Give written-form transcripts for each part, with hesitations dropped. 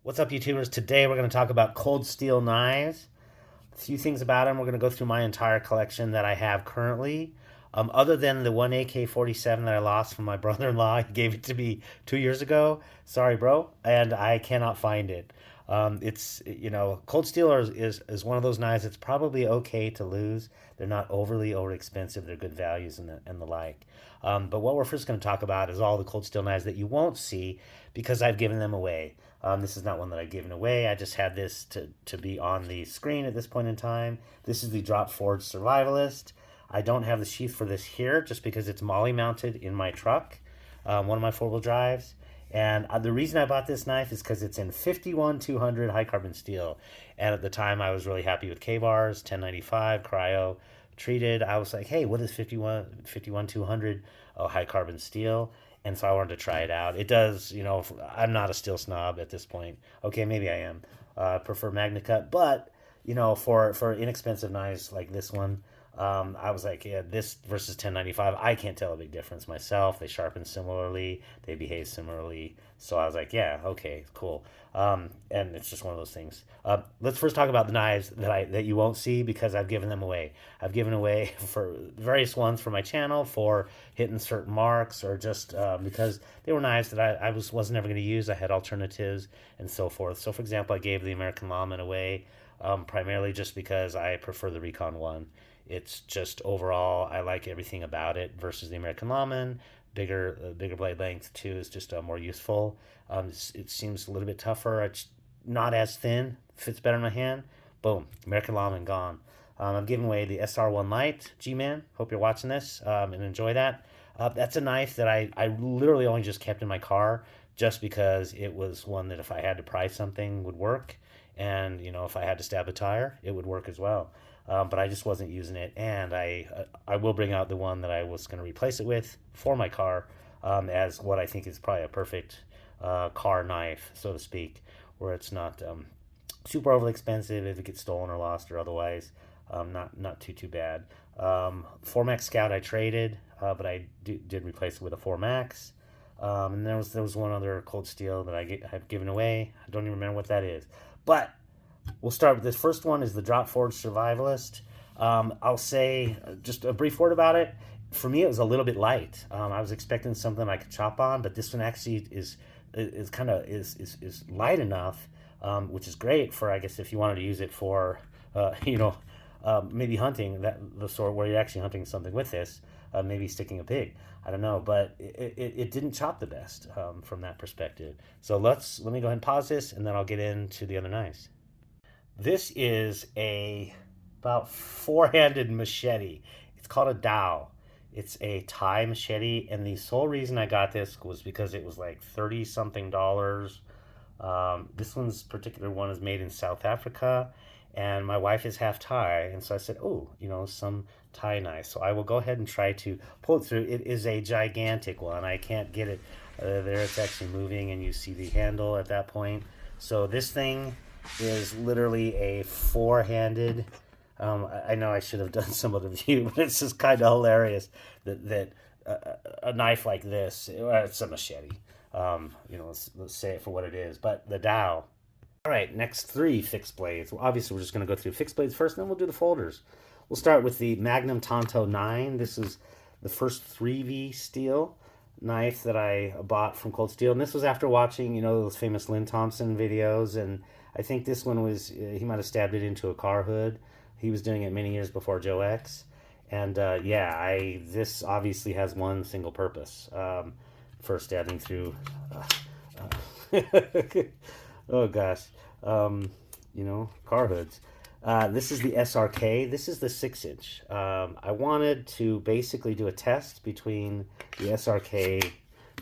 What's up, YouTubers? Today we're going to talk about cold steel knives. A few things about them. We're going to go through my entire collection that I have currently. Other than the one AK-47 that I lost from my brother-in-law, he gave it to me 2 years ago. Sorry, bro, and I cannot find it. Cold steel is one of those knives that's probably okay to lose. They're not overly expensive. They're good values and the like. But what we're first going to talk about is all the cold steel knives that you won't see because I've given them away. This is not one that I've given away. I just had this to be on the screen at this point in time. This is the drop forged Survivalist. I don't have the sheath for this here just because it's molly mounted in my truck, one of my four-wheel drives. And the reason I bought this knife is because it's in 51-200 high carbon steel. And at the time, I was really happy with K-bars, 1095, cryo treated. I was like, hey, what is 51-200 high carbon steel? And so I wanted to try it out. It does, I'm not a steel snob at this point. Okay, maybe I am. I prefer Magna, but, for inexpensive knives like this one, I was like, yeah, this versus 1095, I can't tell a big difference myself. They sharpen similarly, they behave similarly. So I was like, yeah, okay, cool. And it's just one of those things. Let's first talk about the knives that you won't see because I've given them away. I've given away for various ones for my channel for hitting certain marks or just because they were knives that I wasn't ever going to use. I had alternatives and so forth. So, for example, I gave the American Lawman away primarily just because I prefer the Recon one. It's just overall, I like everything about it versus the American Lawman. Bigger blade length too is just more useful. It seems a little bit tougher. It's not as thin. Fits better in my hand. Boom, American Lawman gone. I'm giving away the SR1 Lite. G-Man, hope you're watching this and enjoy that. That's a knife that I literally only just kept in my car just because it was one that if I had to pry something would work. And, if I had to stab a tire, it would work as well. But I just wasn't using it, and I will bring out the one that I was going to replace it with for my car as what I think is probably a perfect car knife, so to speak, where it's not super overly expensive if it gets stolen or lost or otherwise. Not too bad. 4MAX Scout I traded, but I did replace it with a 4MAX. And there was one other cold steel that I've given away. I don't even remember what that is, but we'll start with this first one is the drop forged Survivalist. I'll say just a brief word about it. For me, it was a little bit light. I was expecting something I could chop on, but this one actually is light enough, which is great for, I guess, if you wanted to use it for maybe hunting, the sort where you're actually hunting something with this, maybe sticking a pig. I don't know, but it didn't chop the best from that perspective. So let me go ahead and pause this, and then I'll get into the other knives. This is about four-handed machete. It's called a Daab. It's a Thai machete, and the sole reason I got this was because it was like $30-something. This particular one is made in South Africa, and my wife is half Thai, and so I said, oh, some Thai knife. So I will go ahead and try to pull it through. It is a gigantic one. I can't get it there. It's actually moving, and you see the handle at that point. So this thing is literally a four-handed. I know I should have done some other view, but it's just kind of hilarious that a knife like this, it's a machete. Let's say it for what it is. But the Daab. All right, next three fixed blades. Well, obviously, we're just going to go through fixed blades first, and then we'll do the folders. We'll start with the Magnum Tanto IX. This is the first 3V steel knife that I bought from Cold Steel, and this was after watching those famous Lynn Thompson videos, and I think this one was he might have stabbed it into a car hood. He was doing it many years before Joe X, and this obviously has one single purpose for stabbing through oh gosh, car hoods. This is the SRK. This is the 6-inch. I wanted to basically do a test between the SRK,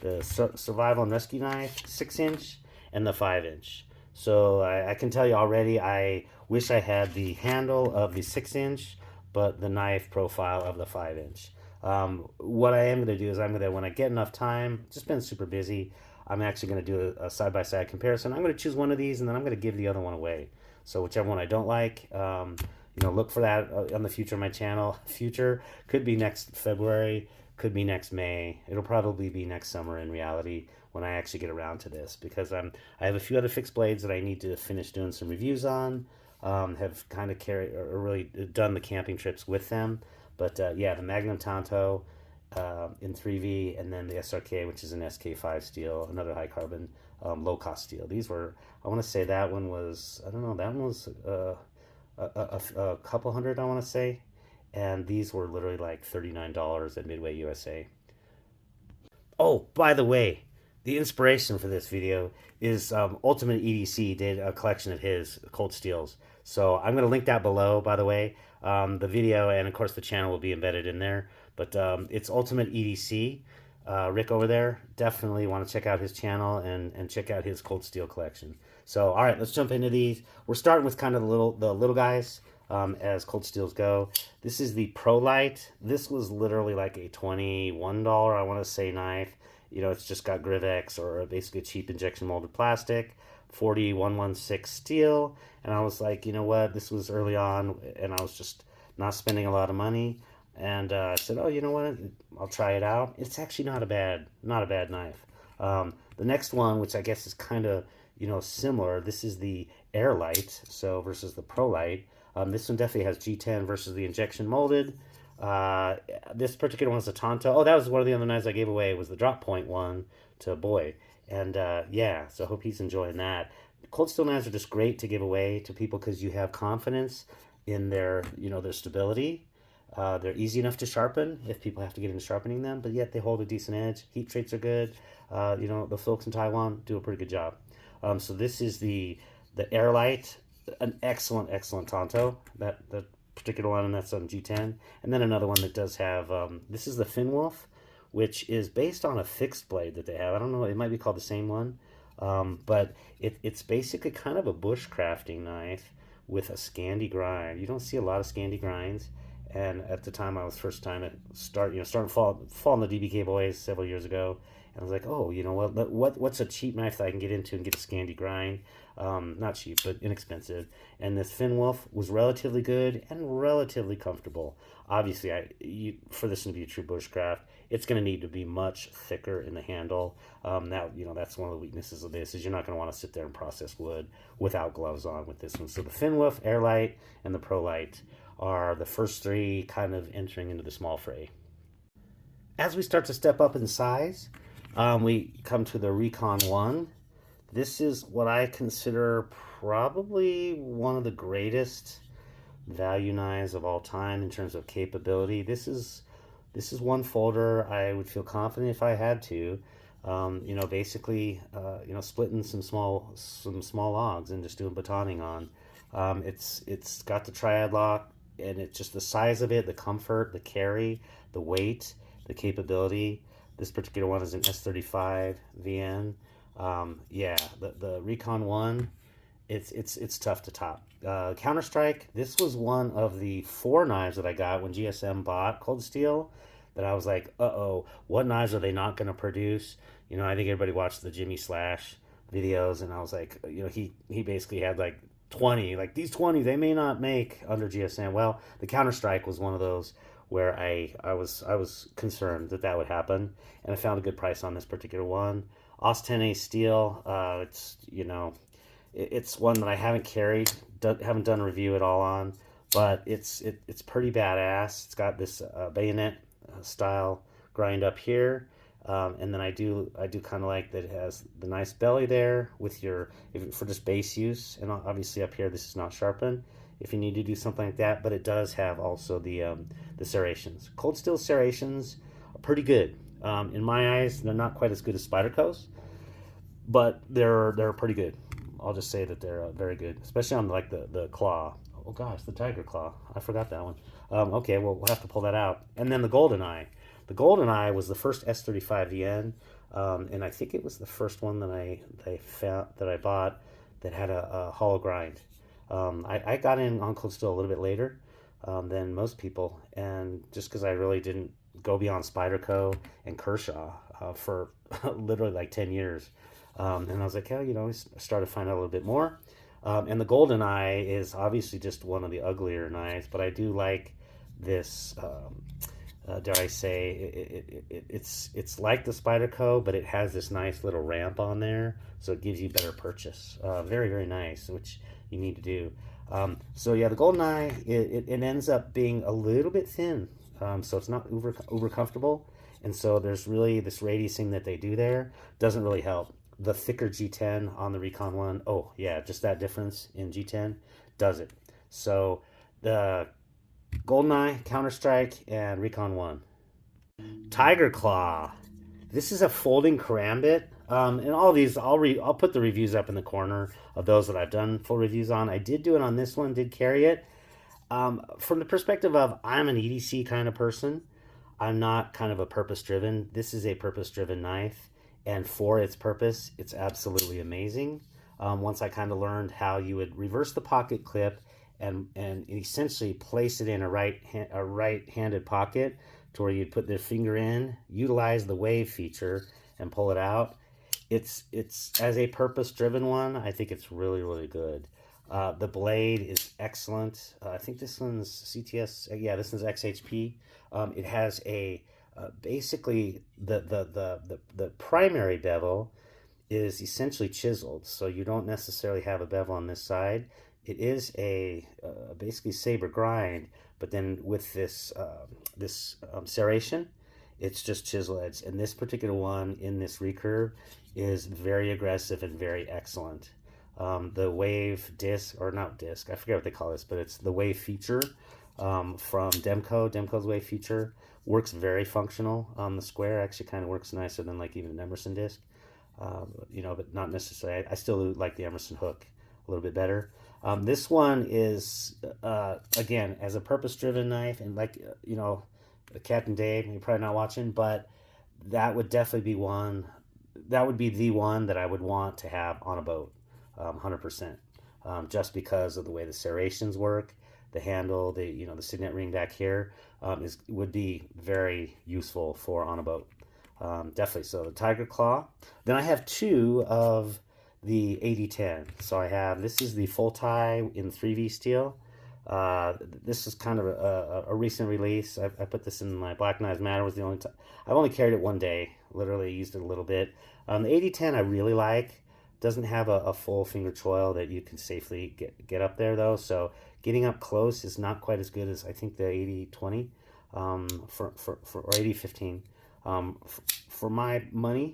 the survival and rescue knife 6-inch, and the 5-inch. So I can tell you already, I wish I had the handle of the 6-inch, but the knife profile of the 5-inch. What I am going to do is when I get enough time, just been super busy, I'm actually going to do a side-by-side comparison. I'm going to choose one of these, and then I'm going to give the other one away. So whichever one I don't like, look for that on the future of my channel. Future could be next February, Could be next May. It'll probably be next summer in reality when I actually get around to this, because I have a few other fixed blades that I need to finish doing some reviews on. Have kind of carried or really done the camping trips with them. But yeah, the Magnum Tanto in 3V, and then the SRK, which is an SK5 steel, another high carbon, low cost steel. These were, I want to say that one was, I don't know, that one was a couple hundred, I want to say. And these were literally like $39 at Midway USA. Oh, by the way, the inspiration for this video is Ultimate EDC did a collection of his cold steels. So I'm going to link that below, by the way. The video and, of course, the channel will be embedded in there. But it's Ultimate EDC. Rick over there, definitely want to check out his channel and check out his cold steel collection. So, all right, let's jump into these. We're starting with kind of the little guys as cold steels go. This is the Pro Lite. This was literally like a $21, I want to say, knife. You know, it's just got Grivex, or basically cheap injection molded plastic, 40116 steel. And I was like, you know what, this was early on, and I was just not spending a lot of money. And I said, oh, you know what, I'll try it out. It's actually not a bad knife. The next one, which I guess is kind of, you know, similar, this is the Air Lite, so versus the Pro Lite. This one definitely has G10 versus the injection molded. This particular one's a Tanto. Oh, that was one of the other knives I gave away, was the drop point one to Boy. And yeah, so I hope he's enjoying that. Cold steel knives are just great to give away to people because you have confidence in their, you know, their stability. They're easy enough to sharpen if people have to get into sharpening them, but yet they hold a decent edge. Heat traits are good. You know, the folks in Taiwan do a pretty good job. So this is the Air Lite, an excellent Tanto. That particular one, and that's on G10. And then another one that does have, this is the Finwolf, which is based on a fixed blade that they have. I don't know, it might be called the same one. But it's basically kind of a bushcrafting knife with a Scandi grind. You don't see a lot of Scandi grinds. And at the time, I was starting to fall in the DBK boys several years ago. And I was like, oh, you know what's a cheap knife that I can get into and get a Scandi grind? Not cheap, but inexpensive. And this Finwolf was relatively good and relatively comfortable. Obviously, for this to be a true bushcraft, it's going to need to be much thicker in the handle. Now, you know, that's one of the weaknesses of this, is you're not going to want to sit there and process wood without gloves on with this one. So the Finwolf, Air Lite, and the Pro Lite are the first three kind of entering into the small fray. As we start to step up in size, we come to the Recon 1. This is what I consider probably one of the greatest value knives of all time in terms of capability. This is one folder I would feel confident if I had to. You know, basically, you know, splitting some small logs and just doing batoning on. It's got the triad lock, and it's just the size of it, the comfort, the carry, the weight, the capability. This particular one is an S35 VN. Yeah, the Recon 1, it's tough to top. Counter-Strike, this was one of the 4 knives that I got when GSM bought Cold Steel, that I was like, uh-oh, what knives are they not going to produce? You know, I think everybody watched the Jimmy Slash videos, and I was like, you know, he basically had like 20, like these 20 they may not make under GSM. Well, the Counter-Strike was one of those where I was concerned that would happen, and I found a good price on this particular one. OS 10A steel, it's, you know, it's one that I haven't carried, haven't done a review at all on, but it's pretty badass. It's got this bayonet style grind up here. And then I do kind of like that it has the nice belly there with for just base use, and obviously up here this is not sharpened if you need to do something like that, but it does have also the serrations. Cold steel serrations are pretty good. In my eyes, they're not quite as good as Spyderco's, but they're pretty good. I'll just say that they're very good, especially on like the claw. Oh gosh, the tiger claw. I forgot that one. Okay, well, we'll have to pull that out. And then the GoldenEye. The GoldenEye was the first S35 VN, and I think it was the first one that I bought that had a hollow grind. I got in on Cold Steel a little bit later than most people, and just because I really didn't go beyond Spyderco and Kershaw for literally like 10 years. And I was like, oh, you know, I started to find out a little bit more. And the GoldenEye is obviously just one of the uglier knives, but I do like this dare I say, it's like the Spyderco, but it has this nice little ramp on there, so it gives you better purchase. Very, very nice, which you need to do. So yeah, the GoldenEye, it ends up being a little bit thin, so it's not uber comfortable, and so there's really this radiusing that they do there doesn't really help. The thicker G10 on the Recon one, oh yeah, just that difference in G10 does it. So the GoldenEye, Counter Strike, and Recon One. Tiger Claw. This is a folding karambit. And all of these, I'll put the reviews up in the corner of those that I've done full reviews on. I did do it on this one, did carry it. From the perspective of I'm an EDC kind of person, I'm not kind of a purpose driven. This is a purpose driven knife, and for its purpose, it's absolutely amazing. Once I kind of learned how you would reverse the pocket clip and essentially place it in a right-handed pocket to where you'd put the finger in, utilize the wave feature, and pull it out. It's as a purpose-driven one, I think it's really, really good. The blade is excellent. I think this one's CTS. Yeah, this one's XHP. It has a basically the primary bevel is essentially chiseled, so you don't necessarily have a bevel on this side. It is a basically saber grind, but then with this serration, it's just chisel edge. And this particular one in this recurve is very aggressive and very excellent. The wave disc, or not disc, I forget what they call this, but it's the wave feature from Demco. Demco's wave feature works very functional on the square. Actually, kind of works nicer than like even an Emerson disc. But not necessarily. I still like the Emerson hook a little bit better. This one is, again, as a purpose-driven knife, and like, Captain Dave, you're probably not watching, but that would definitely be one, that would be the one that I would want to have on a boat, 100%, just because of the way the serrations work, the handle, the signet ring back here, would be very useful for on a boat. Definitely. So the Tiger Claw. Then I have two of the 8010. So this is the full tie in 3V steel. This is kind of a recent release. I put this in my Black Knives Matter. Was the only time I've only carried it one day. Literally used it a little bit. The 8010 I really like. Doesn't have a full finger choil that you can safely get up there though. So getting up close is not quite as good as I think the 8020 or 8015 for my money.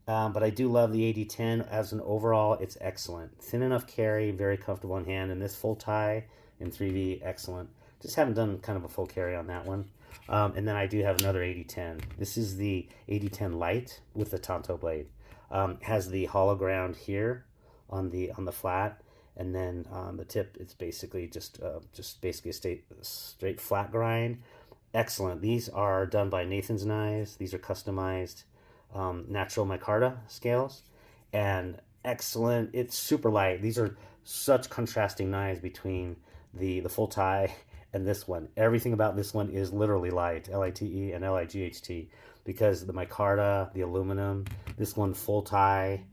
But I do love the 8010 as an overall. It's excellent. Thin enough carry, very comfortable in hand. And this full tie in 3V, excellent. Just haven't done kind of a full carry on that one. And then I do have another 8010. This is the 8010 Lite with the Tanto blade. Has the hollow ground here on the flat, and then on the tip it's basically just basically a straight flat grind. Excellent. These are done by Nathan's Knives. These are customized natural micarta scales, and excellent. It's super light. These are such contrasting knives between the full tie and this one. Everything about this one is literally light, Lite and Light, because the micarta, the aluminum, this one full tie,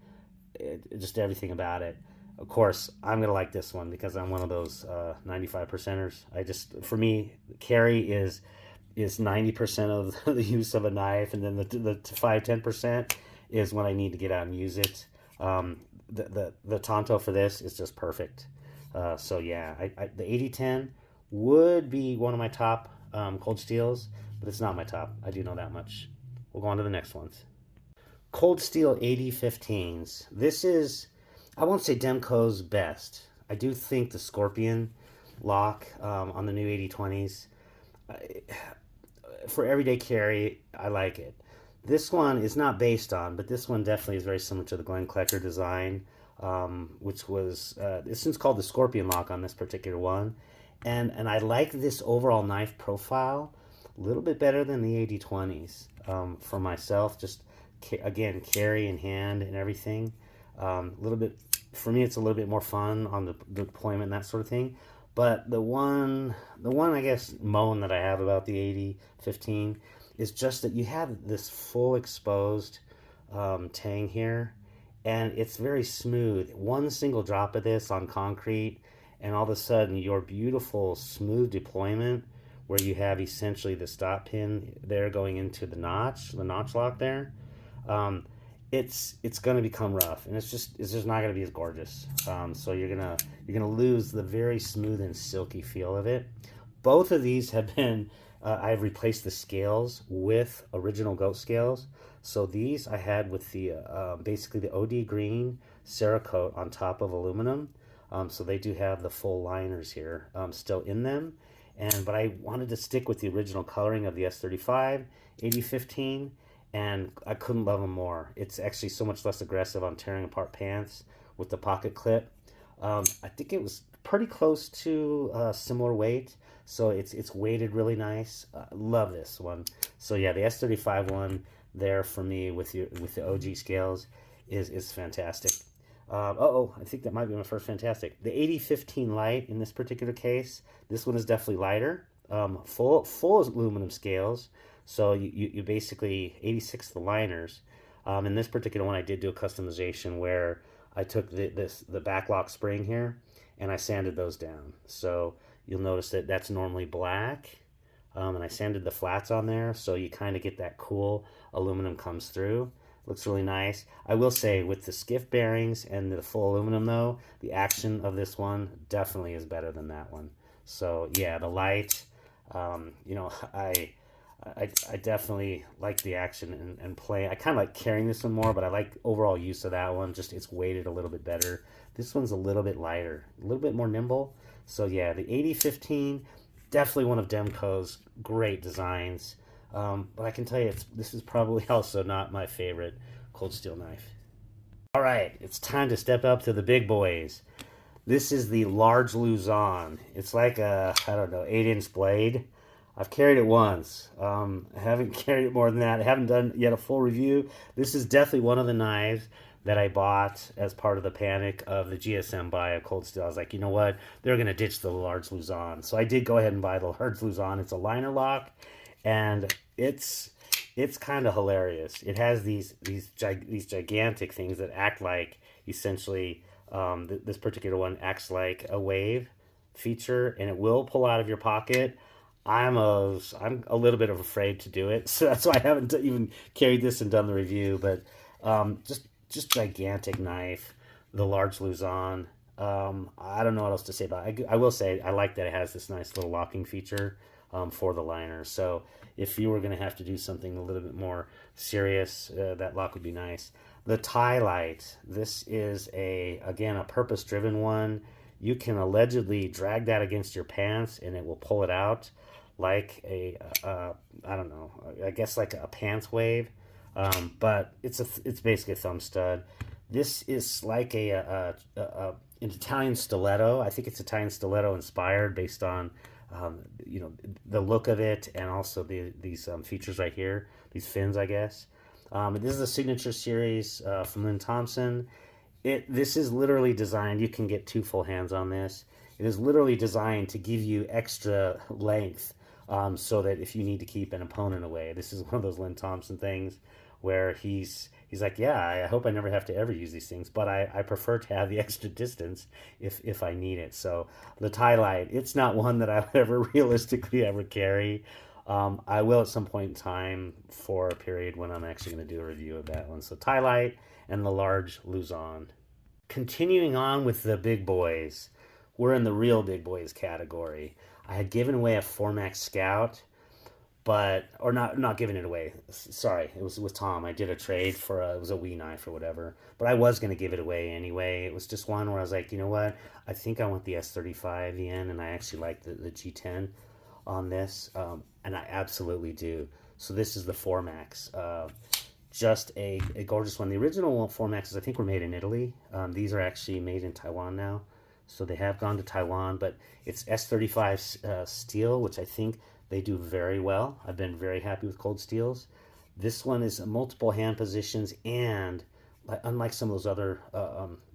just everything about it. Of course, I'm gonna like this one because I'm one of those 95 percenters. For me, carry is 90% of the use of a knife, and then the 5-10% is when I need to get out and use it. The Tanto for this is just perfect. So yeah, the 8010 would be one of my top cold steels, but it's not my top. I do know that much. We'll go on to the next ones. Cold Steel 8015s. This is, I won't say Demco's best. I do think the Scorpion lock on the new 8020s, for everyday carry, I like it. This one is not based on, but this one definitely is very similar to the Glenn Klecker design, which was, this one's called the Scorpion lock on this particular one. And I like this overall knife profile a little bit better than the 8020s for myself. Just, again, carry in hand and everything. A little bit, for me, it's a little bit more fun on the deployment and that sort of thing. But the one I guess moan that I have about the 8015 is just that you have this full exposed tang here, and it's very smooth. One single drop of this on concrete, and all of a sudden your beautiful smooth deployment where you have essentially the stop pin there going into the notch lock there. Um, it's going to become rough, and it's just not going to be as gorgeous. So you're gonna lose the very smooth and silky feel of it. Both of these have been I've replaced the scales with original goat scales. So these I had with the basically the OD green Cerakote on top of aluminum. So they do have the full liners here still in them. But I wanted to stick with the original coloring of the S35 8015, and I couldn't love them more. It's actually so much less aggressive on tearing apart pants with the pocket clip. I think it was pretty close to similar weight, so it's weighted really nice. Love this one. So yeah, the S35 one there for me with the OG scales is fantastic. I think that might be my first fantastic. The 8015 Lite in this particular case, this one is definitely lighter. Full aluminum scales. So you basically 86 the liners. In this particular one, I did do a customization where I took the backlock spring here and I sanded those down. So you'll notice that that's normally black. And I sanded the flats on there, so you kind of get that cool aluminum comes through. Looks really nice. I will say with the skiff bearings and the full aluminum though, the action of this one definitely is better than that one. So yeah, the Lite, you know, I definitely like the action and play. I kind of like carrying this one more, but I like overall use of that one. Just it's weighted a little bit better. This one's a little bit lighter, a little bit more nimble. So yeah, the 8015, definitely one of Demco's great designs. But I can tell you, this is probably also not my favorite cold steel knife. All right, it's time to step up to the big boys. This is the large Luzon. It's like a, I don't know, 8-inch blade. I've carried it once. I haven't carried it more than that. I haven't done yet a full review. This is definitely one of the knives that I bought as part of the panic of the GSM buy of cold steel. I was like, you know what? They're going to ditch the large Luzon. So I did go ahead and buy the large Luzon. It's a liner lock, and it's kind of hilarious. It has these gigantic things that act like essentially this particular one acts like a wave feature, and it will pull out of your pocket. I'm a little bit of afraid to do it, so that's why I haven't even carried this and done the review. But just gigantic knife, the large Luzon. I don't know what else to say about it. I will say I like that it has this nice little locking feature for the liner. So if you were going to have to do something a little bit more serious, that lock would be nice. The Lite. This is again a purpose-driven one. You can allegedly drag that against your pants and it will pull it out like I don't know, I guess like a pants wave. But it's basically a thumb stud. This is like an Italian stiletto. I think it's Italian stiletto inspired based on you know, the look of it and also these features right here, these fins, I guess. This is a signature series from Lynn Thompson. This is literally designed, you can get 2 full hands on this. It is literally designed to give you extra length so that if you need to keep an opponent away. This is one of those Lynn Thompson things where he's like, yeah, I hope I never have to ever use these things, but I prefer to have the extra distance if I need it. So the Lite, it's not one that I would ever realistically ever carry. I will at some point in time for a period when I'm actually going to do a review of that one. So Lite and the large Luzon. Continuing on with the big boys, we're in the real big boys category. I had given away a Formax Scout, or not giving it away. Sorry, it was with Tom. I did a trade for it was a Wii knife or whatever, but I was going to give it away anyway. It was just one where I was like, you know what? I think I want the S35 VN, and I actually like the G10 on this, and I absolutely do. So this is the Formax. Just a gorgeous one. The original Formaxes, I think, were made in Italy. These are actually made in Taiwan now. So they have gone to Taiwan, but it's S35 steel, which I think they do very well. I've been very happy with cold steels. This one is multiple hand positions, and unlike some of those other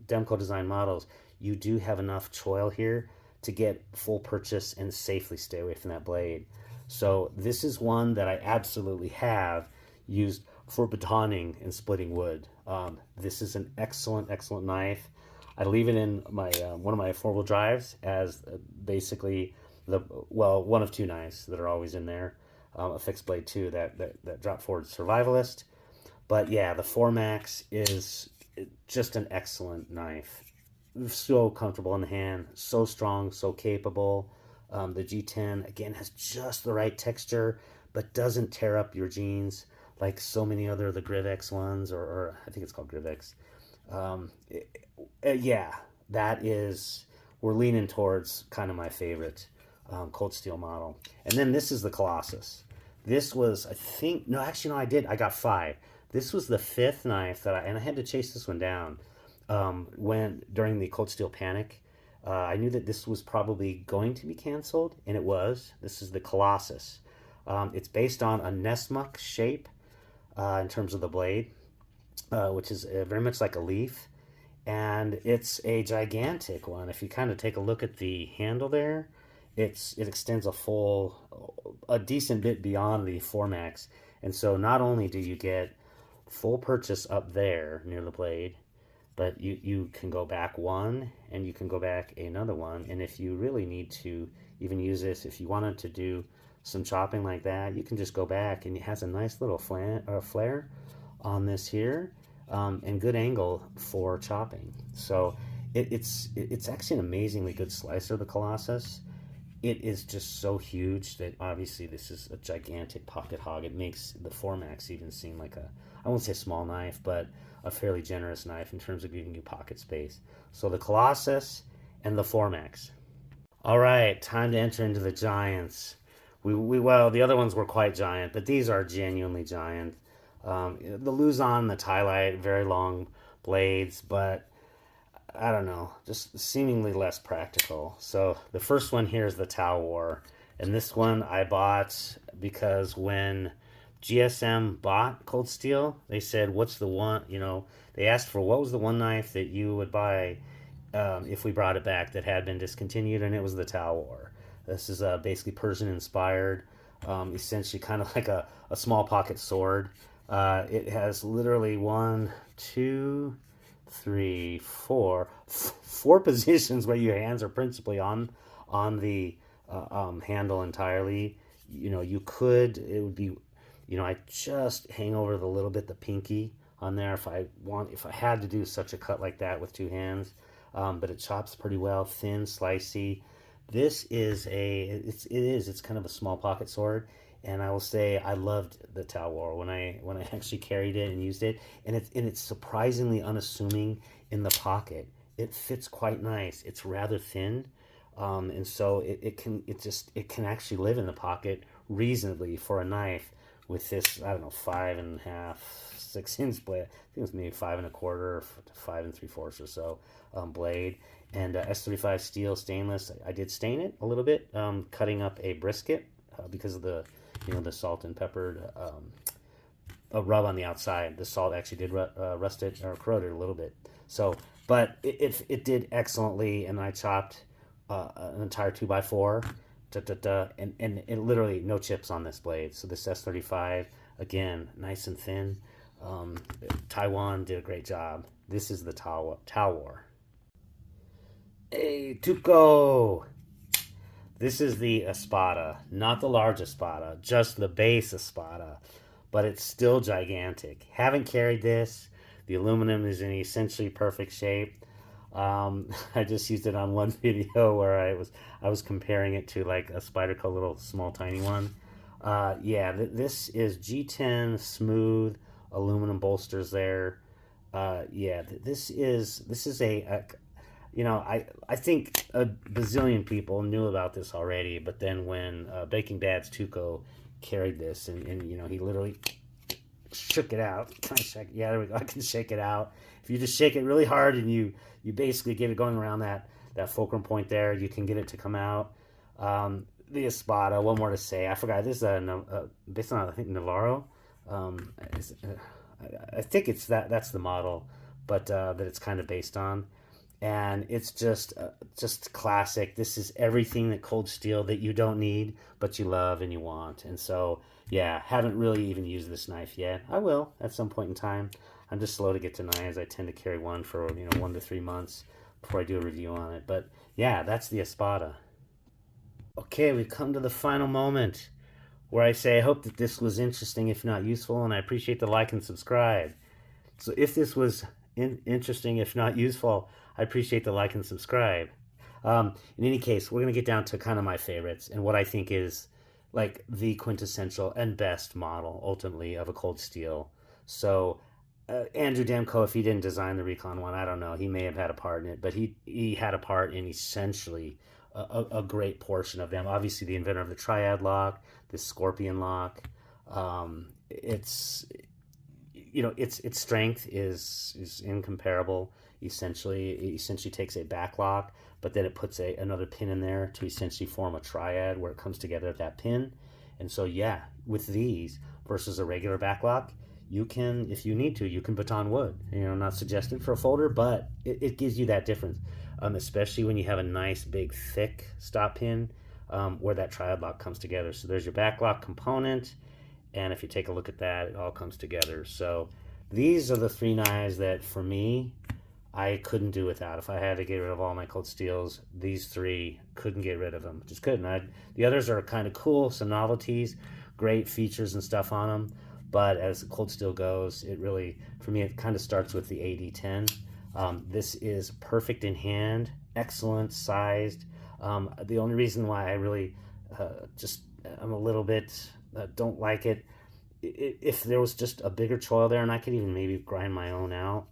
Demco design models, you do have enough choil here to get full purchase and safely stay away from that blade. So this is one that I absolutely have used for batoning and splitting wood. This is an excellent knife. I leave it in my one of my 4-wheel drives as basically the well, one of two knives that are always in there. A fixed blade too that drop forward survivalist. But yeah, the 4 Max is just an excellent knife. So comfortable in the hand, so strong, so capable. The G10 again has just the right texture, but doesn't tear up your jeans like so many other of the Grivex ones, or I think it's called Grivex. Um, yeah, that is, we're leaning towards kind of my favorite cold steel model. And then this is the Colossus. This was, I think, no, actually, no, I did. I got five. This was the fifth knife and I had to chase this one down when during the cold steel panic. I knew that this was probably going to be canceled, and it was. This is the Colossus. It's based on a Nessmuk shape in terms of the blade, which is very much like a leaf, and it's a gigantic one. If you kind of take a look at the handle there, it extends a decent bit beyond the 4 Max, and so not only do you get full purchase up there near the blade, but you can go back one and you can go back another one, and if you really need to even use this, if you wanted to do some chopping like that, you can just go back, and it has a nice little flare on this here, and good angle for chopping. So it's actually an amazingly good slicer, the Colossus. It is just so huge that obviously this is a gigantic pocket hog. It makes the 4 Max even seem like I won't say a small knife, but a fairly generous knife in terms of giving you pocket space. So the Colossus and the 4 Max. All right, time to enter into the giants. Well, the other ones were quite giant, but these are genuinely giant. The Luzon, the Lite, very long blades, but I don't know, just seemingly less practical. So the first one here is the Talwar, and this one I bought because when GSM bought Cold Steel, they said, "What's the one?" They asked for what was the one knife that you would buy if we brought it back that had been discontinued, and it was the Talwar. This is basically Persian inspired, essentially kind of like a small pocket sword. It has literally one, two, three, four positions where your hands are principally on the handle entirely. It would be, I just hang over the little bit the pinky on there if I had to do such a cut like that with two hands. But it chops pretty well, thin, slicey. This is it's kind of a small pocket sword, and I will say I loved the Talwar when I actually carried it and used it, and it's surprisingly unassuming in the pocket. It fits quite nice. It's rather thin, and so it can actually live in the pocket reasonably for a knife with this, I don't know, 5.5, 6 inch blade. I think it was maybe 5.25 or 5 3/4 or so blade, and S35 steel stainless. I did stain it a little bit, cutting up a brisket because of the salt and peppered a rub on the outside. The salt actually did rust it or corrode it a little bit. So, but it did excellently, and I chopped an entire 2x4, and it literally no chips on this blade. So this S35 again, nice and thin. Taiwan did a great job. This is the Talwar. Hey, Tuco! This is the Espada, not the large Espada, just the base Espada, but it's still gigantic. Haven't carried this. The aluminum is in essentially perfect shape. I just used it on one video where I was comparing it to like a Spyderco little small tiny one. Yeah, this is G10 smooth aluminum bolsters there. Yeah, this is I think a bazillion people knew about this already, but then when Baking Dad's Tuco carried this, and he literally shook it out. Can I shake? Yeah, there we go. I can shake it out. If you just shake it really hard and you basically get it going around that fulcrum point there, you can get it to come out. The Espada. One more to say. I forgot. This is based on, I think, Navarro. I think that's the model, but that it's kind of based on, and it's just classic. This is everything that Cold Steel that you don't need but you love and you want. And so yeah, haven't really even used this knife yet. I will at some point in time. I'm just slow to get to knives. I tend to carry one for 1 to 3 months before I do a review on it. But yeah, that's the Espada. Okay, we've come to the final moment where I say I hope that this was interesting, if not useful, and I appreciate the like and subscribe. So if this was interesting, if not useful, I appreciate the like and subscribe. In any case, we're going to get down to kind of my favorites and what I think is like the quintessential and best model, ultimately, of a cold steel. So, Andrew Demko, if he didn't design the Recon one, I don't know. He may have had a part in it, but he had a part in essentially a great portion of them. Obviously, the inventor of the Triad lock, the Scorpion lock. It's its strength is incomparable. Essentially, it essentially takes a back lock, but then it puts another pin in there to essentially form a triad where it comes together at that pin. And so, yeah, with these versus a regular back lock, you can, if you need to, you can baton wood. Not suggested for a folder, but it gives you that difference, especially when you have a nice big thick stop pin where that triad lock comes together. So there's your back lock component, and if you take a look at that, it all comes together. So these are the three knives that, for me, I couldn't do without. If I had to get rid of all my cold steels, these three, couldn't get rid of them. Just couldn't. The others are kind of cool, some novelties, great features and stuff on them. But as cold steel goes, it really, for me, it kind of starts with the AD10. This is perfect in hand, excellent sized. The only reason why I really I'm a little bit don't like it, if there was just a bigger choil there, and I could even maybe grind my own out.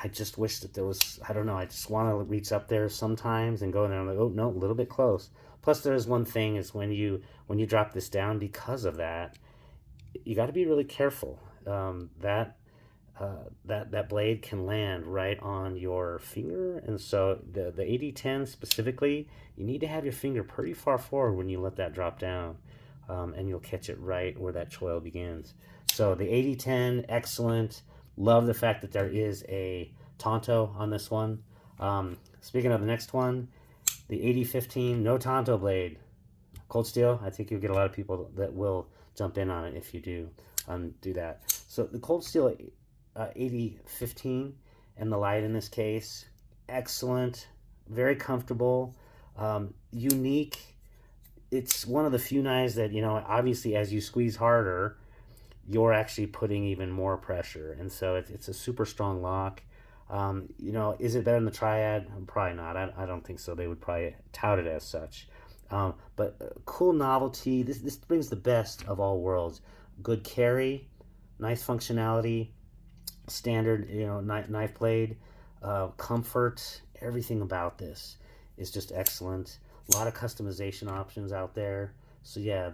I just wish that there was, I don't know, I just want to reach up there sometimes and go in there and I'm like, oh no, a little bit close. Plus there's one thing is when you drop this down, because of that, you got to be really careful. That blade can land right on your finger, and so the AD10 specifically, you need to have your finger pretty far forward when you let that drop down, and you'll catch it right where that choil begins. So the AD10, excellent. Love the fact that there is a Tanto on this one. Speaking of the next one, the AD15, no Tanto blade. Cold steel, I think you'll get a lot of people that will jump in on it if you do that. So the cold steel 8015 and the Lite in this case, excellent, very comfortable, unique. It's one of the few knives that, obviously as you squeeze harder, you're actually putting even more pressure. And so it's a super strong lock. Is it better than the Triad? Probably not. I don't think so. They would probably tout it as such. But cool novelty. This brings the best of all worlds. Good carry, nice functionality, standard knife blade, comfort. Everything about this is just excellent. A lot of customization options out there. So yeah,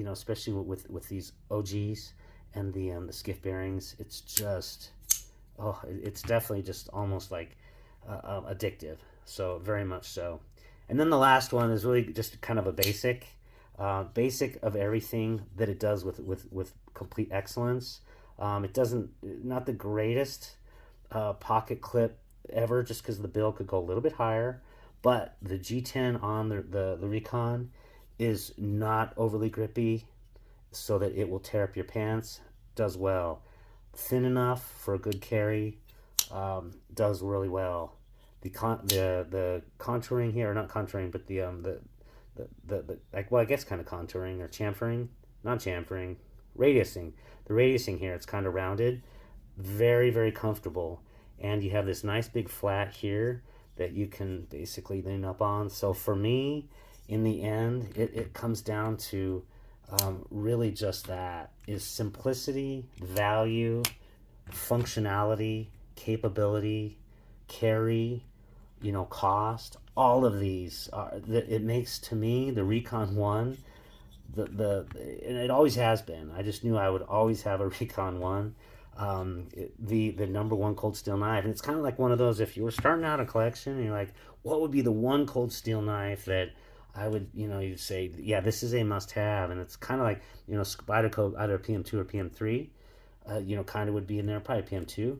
especially with these OGs and the skiff bearings, it's just it's definitely just almost like addictive. So very much so. And then the last one is really just kind of a basic of everything that it does with complete excellence. It doesn't, not the greatest pocket clip ever, just because the bill could go a little bit higher. But the G10 on the Recon is not overly grippy so that it will tear up your pants. Does well. Thin enough for a good carry. Does really well. The contouring here, or not contouring, but I guess kind of contouring or chamfering, not chamfering, radiusing. The radiusing here, it's kind of rounded, very, very comfortable, and you have this nice big flat here that you can basically lean up on. So for me, in the end, it comes down to really just that, is simplicity, value, functionality, capability, carry, cost. All of these it makes, to me, the Recon 1 and it always has been. I just knew I would always have a Recon 1. The number one cold steel knife. And it's kind of like one of those, if you were starting out a collection and you're like, what would be the one cold steel knife that I would, you'd say, yeah, this is a must have. And it's kind of like, Spyderco, either PM2 or PM3, kind of would be in there, probably PM2.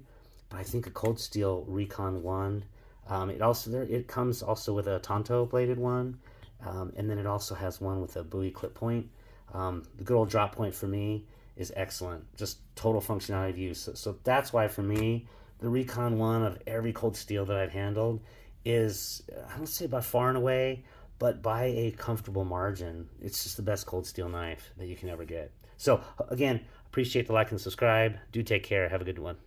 But I think a cold steel Recon 1, it comes also with a Tanto bladed one. And then it also has one with a buoy clip point. The good old drop point for me is excellent. Just total functionality of use. So that's why for me, the Recon 1 of every cold steel that I've handled is, I don't say by far and away, but by a comfortable margin. It's just the best cold steel knife that you can ever get. So again, appreciate the like and subscribe. Do take care. Have a good one.